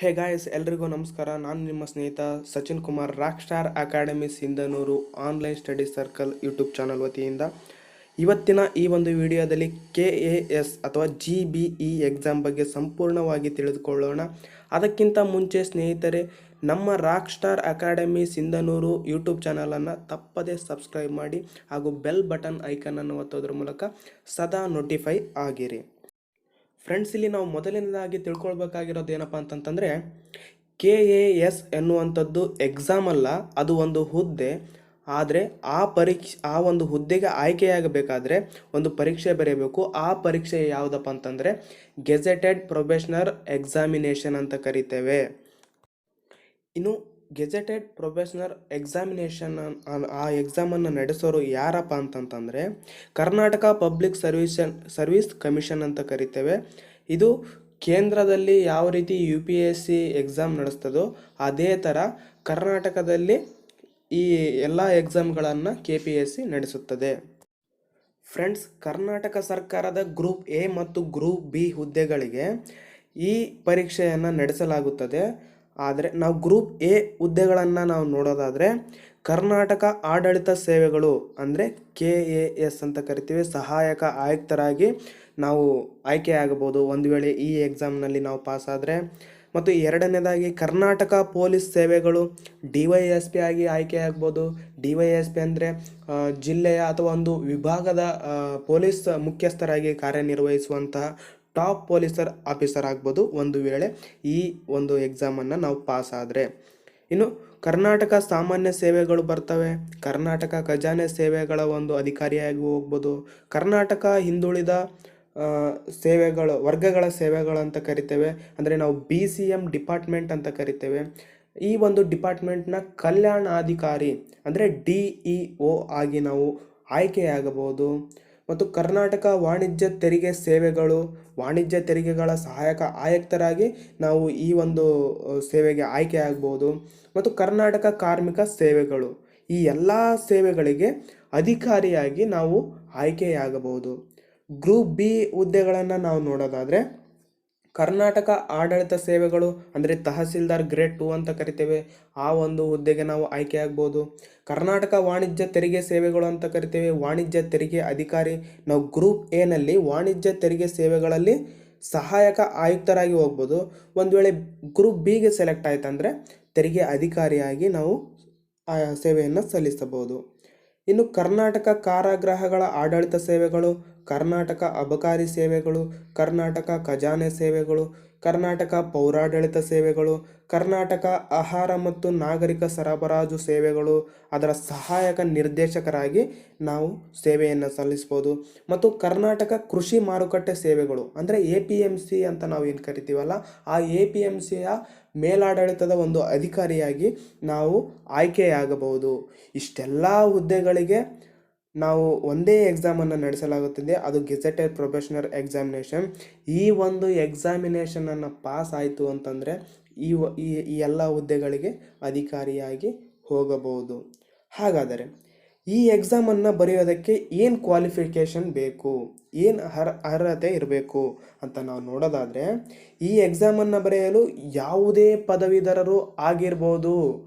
Hey guys, ಎಲ್ರಿಗೂ ನಮಸ್ಕಾರ. ನಾನು ನಿಮ್ಮ ಸ್ನೇಹಿತ Sachin Kumar, rock star academy Sindhanur online study circle YouTube channel ವತಿಯಿಂದ ಇವತ್ತಿನ ಈ ಒಂದು ವಿಡಿಯೋದಲ್ಲಿ KAS ಅಥವಾ GPE ಎಕ್ಸಾಮ್ ಬಗ್ಗೆ ಸಂಪೂರ್ಣವಾಗಿ ತಿಳಿದುಕೊಳ್ಳೋಣ. ಅದಕ್ಕಿಂತ ಮುಂಚೆ ಸ್ನೇಹಿತರೆ, ನಮ್ಮ rock star academy Sindhanur YouTube ಚಾನಲನ್ನು ತಪ್ಪದೇ ಸಬ್ಸ್ಕ್ರೈಬ್ ಮಾಡಿ ಹಾಗೂ ಬೆಲ್ ಬಟನ್ ಐಕನನ್ನು ಒತ್ತೋದ್ರ ಮೂಲಕ ಸದಾ ನೋಟಿಫೈ ಆಗಿರಿ. ಫ್ರೆಂಡ್ಸ್, ಇಲ್ಲಿ ನಾವು ಮೊದಲನೇದಾಗಿ ತಿಳ್ಕೊಳ್ಬೇಕಾಗಿರೋದು ಏನಪ್ಪ ಅಂತಂತಂದರೆ, KAS ಎನ್ನುವಂಥದ್ದು ಎಕ್ಸಾಮ್ ಅಲ್ಲ, ಅದು ಒಂದು ಹುದ್ದೆ. ಆದರೆ ಆ ಒಂದು ಹುದ್ದೆಗೆ ಆಯ್ಕೆಯಾಗಬೇಕಾದ್ರೆ ಒಂದು ಪರೀಕ್ಷೆ ಬರೆಯಬೇಕು. ಆ ಪರೀಕ್ಷೆ ಯಾವುದಪ್ಪ ಅಂತಂದರೆ ಗೆಜೆಟೆಡ್ ಪ್ರೊಬೇಷನರ್ ಎಕ್ಸಾಮಿನೇಷನ್ ಅಂತ ಕರಿತೇವೆ. ಇನ್ನು ಗೆಜೆಟೆಡ್ ಪ್ರೊಬೇಷನರ್ ಎಕ್ಸಾಮಿನೇಷನ್ ಆ ಎಕ್ಸಾಮನ್ನು ನಡೆಸೋರು ಯಾರಪ್ಪ ಅಂತಂತಂದರೆ ಕರ್ನಾಟಕ ಪಬ್ಲಿಕ್ ಸರ್ವಿಸ್ ಕಮಿಷನ್ ಅಂತ ಕರಿತೇವೆ. ಇದು ಕೇಂದ್ರದಲ್ಲಿ ಯಾವ ರೀತಿ UPSC ಎಕ್ಸಾಮ್ ನಡೆಸ್ತದೋ ಅದೇ ಥರ ಕರ್ನಾಟಕದಲ್ಲಿ ಈ ಎಲ್ಲ ಎಕ್ಸಾಮ್ಗಳನ್ನು KPSC ನಡೆಸುತ್ತದೆ. ಫ್ರೆಂಡ್ಸ್, ಕರ್ನಾಟಕ ಸರ್ಕಾರದ ಗ್ರೂಪ್ A ಮತ್ತು ಗ್ರೂಪ್ B ಹುದ್ದೆಗಳಿಗೆ ಈ ಪರೀಕ್ಷೆಯನ್ನು ನಡೆಸಲಾಗುತ್ತದೆ. ಆದರೆ ನಾವು ಗ್ರೂಪ್ A ಹುದ್ದೆಗಳನ್ನು ನಾವು ನೋಡೋದಾದರೆ ಕರ್ನಾಟಕ ಆಡಳಿತ ಸೇವೆಗಳು ಅಂದರೆ KAS ಅಂತ ಕರಿತೀವಿ, ಸಹಾಯಕ ಆಯುಕ್ತರಾಗಿ ನಾವು ಆಯ್ಕೆಯಾಗಬಹುದು ಒಂದು ವೇಳೆ ಈ ಎಕ್ಸಾಮ್ನಲ್ಲಿ ನಾವು ಪಾಸ್ ಆದರೆ. ಮತ್ತು ಎರಡನೇದಾಗಿ ಕರ್ನಾಟಕ ಪೊಲೀಸ್ ಸೇವೆಗಳು DYSP ಆಗಿ ಆಯ್ಕೆಯಾಗ್ಬೋದು. DYSP ಅಂದರೆ ಜಿಲ್ಲೆಯ ಅಥವಾ ಒಂದು ವಿಭಾಗದ ಪೊಲೀಸ್ ಮುಖ್ಯಸ್ಥರಾಗಿ ಕಾರ್ಯನಿರ್ವಹಿಸುವಂತಹ ಟಾಪ್ ಪೊಲೀಸರ್ ಆಫೀಸರ್ ಆಗ್ಬೋದು ಒಂದು ವೇಳೆ ಈ ಒಂದು ಎಕ್ಸಾಮನ್ನು ನಾವು ಪಾಸ್ ಆದರೆ. ಇನ್ನು ಕರ್ನಾಟಕ ಸಾಮಾನ್ಯ ಸೇವೆಗಳು ಬರ್ತವೆ. ಕರ್ನಾಟಕ ಖಜಾನೆ ಸೇವೆಗಳ ಒಂದು ಅಧಿಕಾರಿಯಾಗಿ ಹೋಗ್ಬೋದು. ಕರ್ನಾಟಕ ಹಿಂದುಳಿದ ಸೇವೆಗಳು ವರ್ಗಗಳ ಸೇವೆಗಳು ಅಂತ ಕರಿತೇವೆ. ಅಂದರೆ ನಾವು BCM ಡಿಪಾರ್ಟ್ಮೆಂಟ್ ಅಂತ ಕರಿತೇವೆ. ಈ ಒಂದು ಡಿಪಾರ್ಟ್ಮೆಂಟ್ನ ಕಲ್ಯಾಣಾಧಿಕಾರಿ ಅಂದರೆ DEO ಆಗಿ ನಾವು ಆಯ್ಕೆಯಾಗಬಹುದು. ಮತ್ತು ಕರ್ನಾಟಕ ವಾಣಿಜ್ಯ ತೆರಿಗೆ ಸೇವೆಗಳು, ವಾಣಿಜ್ಯ ತೆರಿಗೆಗಳ ಸಹಾಯಕ ಆಯುಕ್ತರಾಗಿ ನಾವು ಈ ಒಂದು ಸೇವೆಗೆ ಆಯ್ಕೆ ಆಗ್ಬೋದು. ಮತ್ತು ಕರ್ನಾಟಕ ಕಾರ್ಮಿಕ ಸೇವೆಗಳು, ಈ ಎಲ್ಲ ಸೇವೆಗಳಿಗೆ ಅಧಿಕಾರಿಯಾಗಿ ನಾವು ಆಯ್ಕೆಯಾಗಬಹುದು. ಗ್ರೂಪ್ B ಹುದ್ದೆಗಳನ್ನು ನಾವು ನೋಡೋದಾದರೆ ಕರ್ನಾಟಕ ಆಡಳಿತ ಸೇವೆಗಳು ಅಂದರೆ ತಹಸೀಲ್ದಾರ್ ಗ್ರೇಡ್ 2 ಅಂತ ಕರಿತೇವೆ, ಆ ಒಂದು ಹುದ್ದೆಗೆ ನಾವು ಆಯ್ಕೆ ಆಗ್ಬೋದು. ಕರ್ನಾಟಕ ವಾಣಿಜ್ಯ ತೆರಿಗೆ ಸೇವೆಗಳು ಅಂತ ಕರಿತೇವೆ, ವಾಣಿಜ್ಯ ತೆರಿಗೆ ಅಧಿಕಾರಿ. ನಾವು ಗ್ರೂಪ್ A ನಲ್ಲಿ ವಾಣಿಜ್ಯ ತೆರಿಗೆ ಸೇವೆಗಳಲ್ಲಿ ಸಹಾಯಕ ಆಯುಕ್ತರಾಗಿ ಹೋಗ್ಬೋದು. ಒಂದು ವೇಳೆ ಗ್ರೂಪ್ Bಗೆ ಸೆಲೆಕ್ಟ್ ಆಯ್ತಂದರೆ ತೆರಿಗೆ ಅಧಿಕಾರಿಯಾಗಿ ನಾವು ಆ ಸೇವೆಯನ್ನು ಸಲ್ಲಿಸಬಹುದು. ಇನ್ನು ಕರ್ನಾಟಕ ಕಾರಾಗೃಹಗಳ ಆಡಳಿತ ಸೇವೆಗಳು, ಕರ್ನಾಟಕ ಅಬಕಾರಿ ಸೇವೆಗಳು, ಕರ್ನಾಟಕ ಖಜಾನೆ ಸೇವೆಗಳು, ಕರ್ನಾಟಕ ಪೌರಾಡಳಿತ ಸೇವೆಗಳು, ಕರ್ನಾಟಕ ಆಹಾರ ಮತ್ತು ನಾಗರಿಕ ಸರಬರಾಜು ಸೇವೆಗಳು, ಅದರ ಸಹಾಯಕ ನಿರ್ದೇಶಕರಾಗಿ ನಾವು ಸೇವೆಯನ್ನು ಸಲ್ಲಿಸ್ಬೋದು. ಮತ್ತು ಕರ್ನಾಟಕ ಕೃಷಿ ಮಾರುಕಟ್ಟೆ ಸೇವೆಗಳು ಅಂದರೆ APMC ಅಂತ ನಾವು ಏನು ಕರಿತೀವಲ್ಲ, ಆ APMCಯ ಮೇಲಾಡಳಿತದ ಒಂದು ಅಧಿಕಾರಿಯಾಗಿ ನಾವು ಆಯ್ಕೆಯಾಗಬಹುದು. ಇಷ್ಟೆಲ್ಲ ಹುದ್ದೆಗಳಿಗೆ ನಾವು ಒಂದೇ ಎಕ್ಸಾಮನ್ನು ನಡೆಸಲಾಗುತ್ತದೆ, ಅದು ಗೆಜೆಟೆಡ್ ಪ್ರೊಬೇಷನರ್ ಎಕ್ಸಾಮಿನೇಷನ್. ಈ ಒಂದು ಎಕ್ಸಾಮಿನೇಷನನ್ನು ಪಾಸ್ ಆಯಿತು ಅಂತಂದರೆ ಈ ಎಲ್ಲ ಹುದ್ದೆಗಳಿಗೆ ಅಧಿಕಾರಿಯಾಗಿ ಹೋಗಬಹುದು. ಹಾಗಾದರೆ ಈ ಎಕ್ಸಾಮನ್ನು ಬರೆಯೋದಕ್ಕೆ ಏನು ಕ್ವಾಲಿಫಿಕೇಷನ್ ಬೇಕು, ಏನು ಅರ್ಹತೆ ಇರಬೇಕು ಅಂತ ನಾವು ನೋಡೋದಾದರೆ, ಈ ಎಕ್ಸಾಮನ್ನು ಬರೆಯಲು ಯಾವುದೇ ಪದವೀಧರರು ಆಗಿರ್ಬೋದು.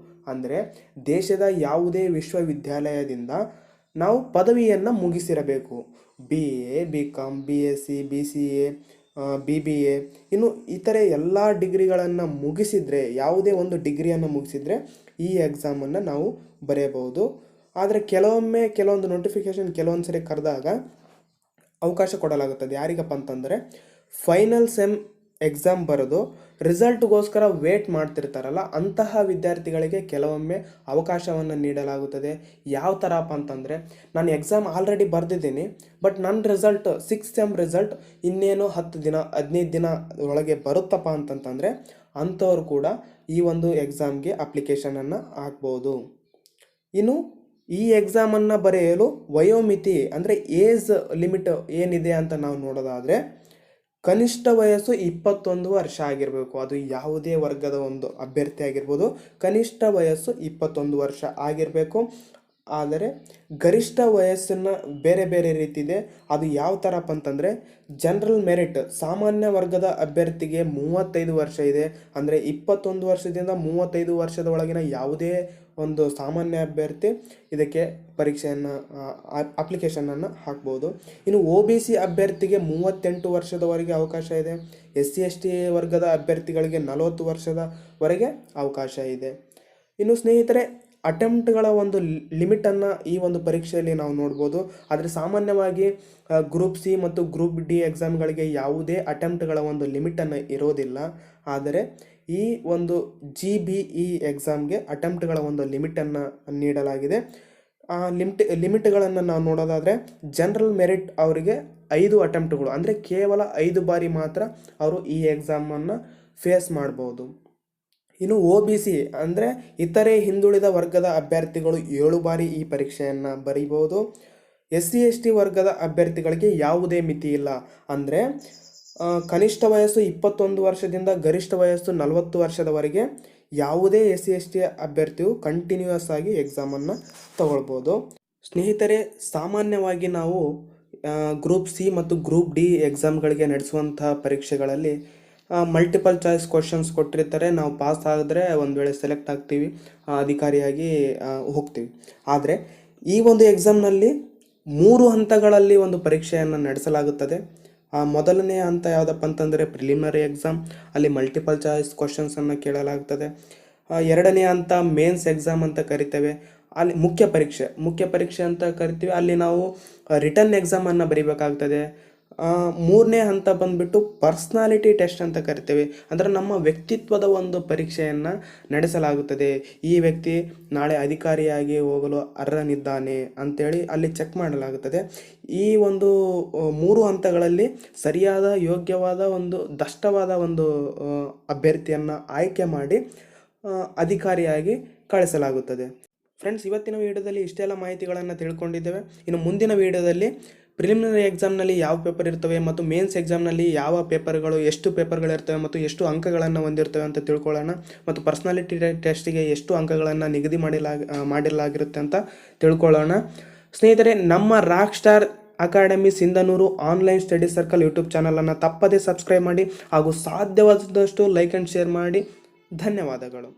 ಅಂದರೆ ದೇಶದ ಯಾವುದೇ ವಿಶ್ವವಿದ್ಯಾಲಯದಿಂದ ನಾವು ಪದವಿಯನ್ನು ಮುಗಿಸಿರಬೇಕು. BA, BCom, BSc, BCA, BBA ಇನ್ನು ಇತರೆ ಎಲ್ಲ ಡಿಗ್ರಿಗಳನ್ನು ಮುಗಿಸಿದರೆ, ಯಾವುದೇ ಒಂದು ಡಿಗ್ರಿಯನ್ನು ಮುಗಿಸಿದರೆ ಈ ಎಕ್ಸಾಮನ್ನು ನಾವು ಬರೆಯಬಹುದು. ಆದರೆ ಕೆಲವೊಂದು ನೋಟಿಫಿಕೇಷನ್ ಕೆಲವೊಂದು ಸರಿ ಕರೆದಾಗ ಅವಕಾಶ ಕೊಡಲಾಗುತ್ತದೆ. ಯಾರಿಗಪ್ಪ ಅಂತಂದರೆ ಫೈನಲ್ ಸೆಮ್ ಎಕ್ಸಾಮ್ ಬರೆದು ರಿಸಲ್ಟ್ಗೋಸ್ಕರ ವೇಟ್ ಮಾಡ್ತಿರ್ತಾರಲ್ಲ, ಅಂತಹ ವಿದ್ಯಾರ್ಥಿಗಳಿಗೆ ಕೆಲವೊಮ್ಮೆ ಅವಕಾಶವನ್ನು ನೀಡಲಾಗುತ್ತದೆ. ಯಾವ ಥರಪ್ಪ ಅಂತಂದರೆ, ನಾನು ಎಕ್ಸಾಮ್ ಆಲ್ರೆಡಿ ಬರೆದಿದ್ದೀನಿ, ಬಟ್ ನನ್ನ ರಿಸಲ್ಟ್ 6th ಸೆಮ್ ರಿಸಲ್ಟ್ ಇನ್ನೇನು 10 ದಿನ 15 ದಿನ ಒಳಗೆ ಬರುತ್ತಪ್ಪ ಅಂತಂತಂದರೆ ಅಂಥವ್ರು ಕೂಡ ಈ ಒಂದು ಎಕ್ಸಾಮ್ಗೆ ಅಪ್ಲಿಕೇಶನನ್ನು ಹಾಕ್ಬೋದು. ಇನ್ನು ಈ ಎಕ್ಸಾಮನ್ನು ಬರೆಯಲು ವಯೋಮಿತಿ ಅಂದರೆ ಏಜ್ ಲಿಮಿಟ್ ಏನಿದೆ ಅಂತ ನಾವು ನೋಡೋದಾದರೆ ಕನಿಷ್ಠ ವಯಸ್ಸು 21 ವರ್ಷ ಆಗಿರಬೇಕು. ಅದು ಯಾವುದೇ ವರ್ಗದ ಒಂದು ಅಭ್ಯರ್ಥಿ ಆಗಿರ್ಬೋದು, ಕನಿಷ್ಠ ವಯಸ್ಸು 21 ವರ್ಷ ಆಗಿರಬೇಕು. ಆದರೆ ಗರಿಷ್ಠ ವಯಸ್ಸನ್ನು ಬೇರೆ ಬೇರೆ ರೀತಿ ಇದೆ. ಅದು ಯಾವ ಥರಪ್ಪ ಅಂತಂದರೆ, ಜನರಲ್ ಮೆರಿಟ್ ಸಾಮಾನ್ಯ ವರ್ಗದ ಅಭ್ಯರ್ಥಿಗೆ 35 ವರ್ಷ ಇದೆ. ಅಂದರೆ 21 ವರ್ಷದಿಂದ 35 ವರ್ಷದ ಒಳಗಿನ ಯಾವುದೇ ಒಂದು ಸಾಮಾನ್ಯ ಅಭ್ಯರ್ಥಿ ಇದಕ್ಕೆ ಪರೀಕ್ಷೆಯನ್ನು ಅಪ್ಲಿಕೇಶನನ್ನು ಹಾಕ್ಬೋದು. ಇನ್ನು OBC ಅಭ್ಯರ್ಥಿಗೆ 38 ವರ್ಷದವರೆಗೆ ಅವಕಾಶ ಇದೆ. SC/ST ವರ್ಗದ ಅಭ್ಯರ್ಥಿಗಳಿಗೆ 40 ವರ್ಷದವರೆಗೆ ಅವಕಾಶ ಇದೆ. ಇನ್ನು ಸ್ನೇಹಿತರೆ, ಅಟೆಂಪ್ಟ್ಗಳ ಒಂದು ಲಿಮಿಟನ್ನು ಈ ಒಂದು ಪರೀಕ್ಷೆಯಲ್ಲಿ ನಾವು ನೋಡ್ಬೋದು. ಆದರೆ ಸಾಮಾನ್ಯವಾಗಿ ಗ್ರೂಪ್ ಸಿ ಮತ್ತು ಗ್ರೂಪ್ ಡಿ ಎಕ್ಸಾಮ್ಗಳಿಗೆ ಯಾವುದೇ ಅಟೆಂಪ್ಟ್ಗಳ ಒಂದು ಲಿಮಿಟನ್ನು ಇರೋದಿಲ್ಲ. ಆದರೆ ಈ ಒಂದು GPE ಎಕ್ಸಾಮ್ಗೆ ಅಟೆಂಪ್ಟ್ಗಳ ಒಂದು ಲಿಮಿಟನ್ನು ನೀಡಲಾಗಿದೆ. ಆ ಲಿಮಿಟ್ಗಳನ್ನು ನಾವು ನೋಡೋದಾದರೆ, ಜನರಲ್ ಮೆರಿಟ್ ಅವರಿಗೆ 5 ಅಟೆಂಪ್ಟ್ಗಳು, ಅಂದರೆ ಕೇವಲ 5 ಬಾರಿ ಮಾತ್ರ ಅವರು ಈ ಎಕ್ಸಾಮನ್ನು ಫೇಸ್ ಮಾಡ್ಬೋದು. ಇನ್ನು OBC ಅಂದರೆ ಇತರೆ ಹಿಂದುಳಿದ ವರ್ಗದ ಅಭ್ಯರ್ಥಿಗಳು 7 ಬಾರಿ ಈ ಪರೀಕ್ಷೆಯನ್ನು ಬರೀಬೋದು. SC/ST ವರ್ಗದ ಅಭ್ಯರ್ಥಿಗಳಿಗೆ ಯಾವುದೇ ಮಿತಿ ಇಲ್ಲ. ಅಂದರೆ ಕನಿಷ್ಠ ವಯಸ್ಸು 21 ವರ್ಷದಿಂದ ಗರಿಷ್ಠ ವಯಸ್ಸು 40 ವರ್ಷದವರೆಗೆ ಯಾವುದೇ SC/ST ಅಭ್ಯರ್ಥಿಯು ಕಂಟಿನ್ಯೂಯಸ್ ಆಗಿ ಎಕ್ಸಾಮನ್ನು ತಗೊಳ್ಬೋದು. ಸ್ನೇಹಿತರೆ, ಸಾಮಾನ್ಯವಾಗಿ ನಾವು ಗ್ರೂಪ್ ಸಿ ಮತ್ತು ಗ್ರೂಪ್ ಡಿ ಎಕ್ಸಾಮ್ಗಳಿಗೆ ನಡೆಸುವಂಥ ಪರೀಕ್ಷೆಗಳಲ್ಲಿ ಮಲ್ಟಿಪಲ್ ಚಾಯ್ಸ್ ಕ್ವಶನ್ಸ್ ಕೊಟ್ಟಿರ್ತಾರೆ. ನಾವು ಪಾಸ್ ಆದರೆ ಒಂದು ವೇಳೆ ಸೆಲೆಕ್ಟ್ ಆಗ್ತೀವಿ, ಅಧಿಕಾರಿಯಾಗಿ ಹೋಗ್ತೀವಿ. ಆದರೆ ಈ ಒಂದು ಎಕ್ಸಾಮ್ನಲ್ಲಿ 3 ಹಂತಗಳಲ್ಲಿ ಒಂದು ಪರೀಕ್ಷೆಯನ್ನು ನಡೆಸಲಾಗುತ್ತದೆ. ಮೊದಲನೇ ಹಂತ ಯಾವುದಪ್ಪ ಅಂತಂದರೆ ಪ್ರಿಲಿಮಿನರಿ ಎಕ್ಸಾಮ್. ಅಲ್ಲಿ ಮಲ್ಟಿಪಲ್ ಚಾಯ್ಸ್ ಕ್ವಶನ್ಸನ್ನು ಕೇಳಲಾಗ್ತದೆ. ಎರಡನೇ ಹಂತ ಮೇನ್ಸ್ ಎಕ್ಸಾಮ್ ಅಂತ ಕರಿತೇವೆ. ಅಲ್ಲಿ ಮುಖ್ಯ ಪರೀಕ್ಷೆ ಅಂತ ಕರಿತೀವಿ. ಅಲ್ಲಿ ನಾವು ರಿಟರ್ನ್ ಎಕ್ಸಾಮನ್ನು ಬರೀಬೇಕಾಗ್ತದೆ. ಮೂರನೇ ಹಂತ ಬಂದುಬಿಟ್ಟು ಪರ್ಸ್ನಾಲಿಟಿ ಟೆಸ್ಟ್ ಅಂತ ಕರಿತೇವೆ. ಅಂದರೆ ನಮ್ಮ ವ್ಯಕ್ತಿತ್ವದ ಒಂದು ಪರೀಕ್ಷೆಯನ್ನು ನಡೆಸಲಾಗುತ್ತದೆ. ಈ ವ್ಯಕ್ತಿ ನಾಳೆ ಅಧಿಕಾರಿಯಾಗಿ ಹೋಗಲು ಅರ್ಹನಿದ್ದಾನೆ ಅಂತೇಳಿ ಅಲ್ಲಿ ಚೆಕ್ ಮಾಡಲಾಗುತ್ತದೆ. ಈ ಒಂದು 3 ಹಂತಗಳಲ್ಲಿ ಸರಿಯಾದ ಯೋಗ್ಯವಾದ ಒಂದು ದಷ್ಟವಾದ ಒಂದು ಅಭ್ಯರ್ಥಿಯನ್ನು ಆಯ್ಕೆ ಮಾಡಿ ಅಧಿಕಾರಿಯಾಗಿ ಕಳಿಸಲಾಗುತ್ತದೆ. ಫ್ರೆಂಡ್ಸ್, ಇವತ್ತಿನ ವಿಡಿಯೋದಲ್ಲಿ ಇಷ್ಟೆಲ್ಲ ಮಾಹಿತಿಗಳನ್ನು ತಿಳ್ಕೊಂಡಿದ್ದೇವೆ. ಇನ್ನು ಮುಂದಿನ ವಿಡಿಯೋದಲ್ಲಿ ಪ್ರಿಲಿಮಿನರಿ ಎಕ್ಸಾಮ್ನಲ್ಲಿ ಯಾವ ಪೇಪರ್ ಇರ್ತವೆ ಮತ್ತು ಮೇನ್ಸ್ ಎಕ್ಸಾಮ್ನಲ್ಲಿ ಯಾವ ಪೇಪರ್ಗಳು, ಎಷ್ಟು ಪೇಪರ್ಗಳಿರ್ತವೆ ಮತ್ತು ಎಷ್ಟು ಅಂಕಗಳನ್ನು ಹೊಂದಿರ್ತವೆ ಅಂತ ತಿಳ್ಕೊಳ್ಳೋಣ. ಮತ್ತು ಪರ್ಸ್ನಾಲಿಟಿ ಟೆಸ್ಟಿಗೆ ಎಷ್ಟು ಅಂಕಗಳನ್ನು ನಿಗದಿ ಮಾಡಿರಲಾಗಿರುತ್ತೆ ಅಂತ ತಿಳ್ಕೊಳ್ಳೋಣ. ಸ್ನೇಹಿತರೆ, ನಮ್ಮ rock star academy Sindhanur online study circle YouTube ಚಾನಲನ್ನು ತಪ್ಪದೇ ಸಬ್ಸ್ಕ್ರೈಬ್ ಮಾಡಿ ಹಾಗೂ ಸಾಧ್ಯವಾದಷ್ಟು ಲೈಕ್ ಆ್ಯಂಡ್ ಶೇರ್ ಮಾಡಿ. ಧನ್ಯವಾದಗಳು.